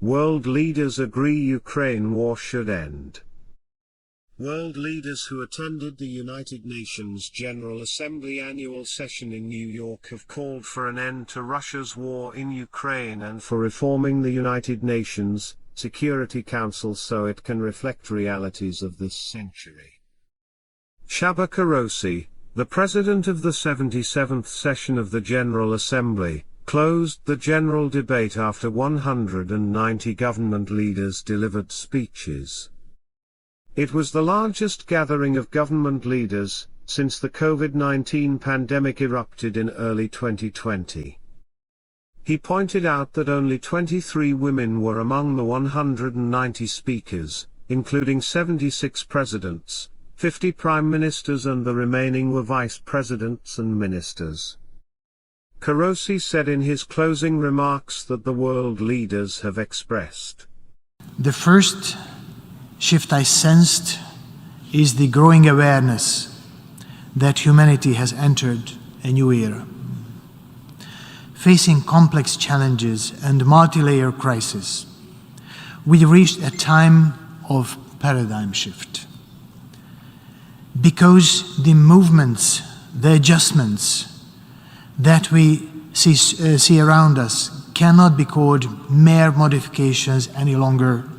World leaders agree Ukraine war should end. World leaders who attended the United Nations General Assembly annual session in New York have called for an end to Russia's war in Ukraine and for reforming the United Nations Security Council so it can reflect realities of this century. Shaba Karosi, the president of the 77th session of the General Assembly, closed the general debate after 190 government leaders delivered speeches. It was the largest gathering of government leaders since the COVID-19 pandemic erupted in early 2020. He pointed out that only 23 women were among the 190 speakers, including 76 presidents, 50 prime ministers, and the remaining were vice presidents and ministers. Karosi said in his closing remarks that the world leaders have expressed. The first shift I sensed is the growing awareness that humanity has entered a new era. Facing complex challenges and multi-layer crises, we reached a time of paradigm shift. Because the movements, the adjustments that we see around us cannot be called mere modifications any longer.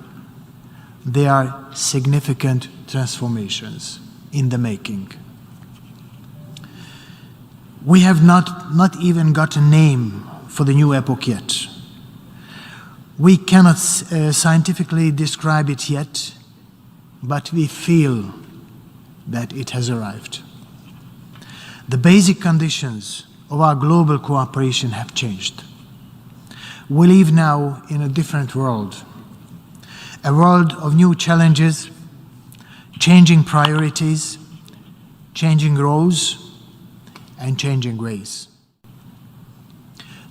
They are significant transformations in the making. We have not even got a name for the new epoch yet. We cannot scientifically describe it yet, but we feel that it has arrived. The basic conditions of our global cooperation have changed. We live now in a different world, a world of new challenges, changing priorities, changing roles, and changing ways.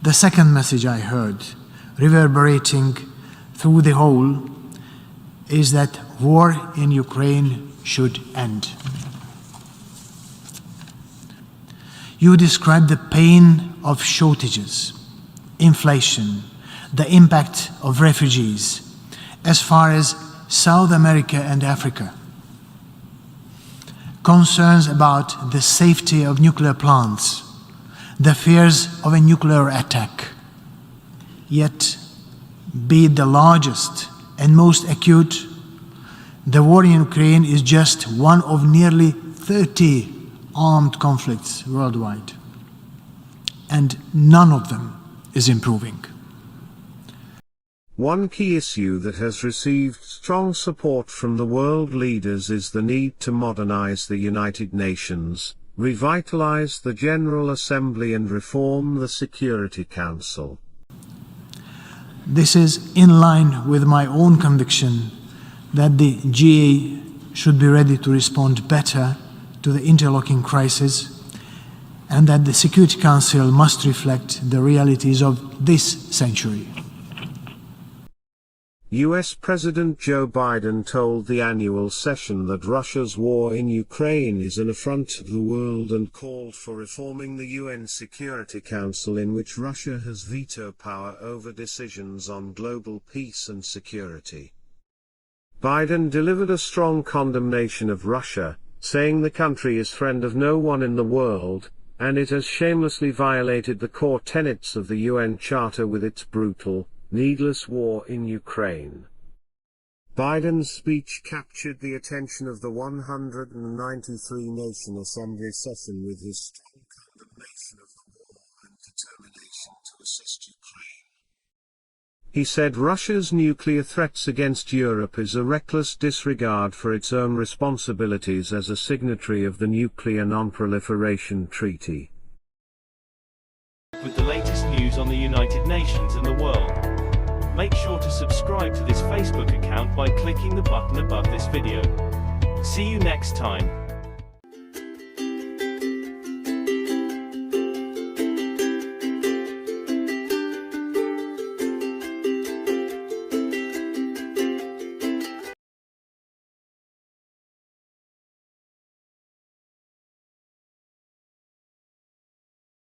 The second message I heard, reverberating through the whole, is that war in Ukraine should end. You described the pain of shortages, inflation, the impact of refugees, as far as South America and Africa. Concerns about the safety of nuclear plants, the fears of a nuclear attack. Yet, be it the largest and most acute, the war in Ukraine is just one of nearly 30 armed conflicts worldwide, and none of them is improving. One key issue that has received strong support from the world leaders is the need to modernize the United Nations, revitalize the General Assembly, and reform the Security Council. This is in line with my own conviction that the GA should be ready to respond better to the interlocking crisis, and that the Security Council must reflect the realities of this century. US President Joe Biden told the annual session that Russia's war in Ukraine is an affront to the world and called for reforming the UN Security Council, in which Russia has veto power over decisions on global peace and security. Biden delivered a strong condemnation of Russia, saying the country is friend of no one in the world, and it has shamelessly violated the core tenets of the UN Charter with its brutal, needless war in Ukraine. Biden's speech captured the attention of the 193-nation Assembly session with his strong condemnation of the war and determination to assist Ukraine. He said Russia's nuclear threats against Europe is a reckless disregard for its own responsibilities as a signatory of the Nuclear Non-Proliferation Treaty. With the latest news on the United Nations and the world, make sure to subscribe to this Facebook account by clicking the button above this video. See you next time.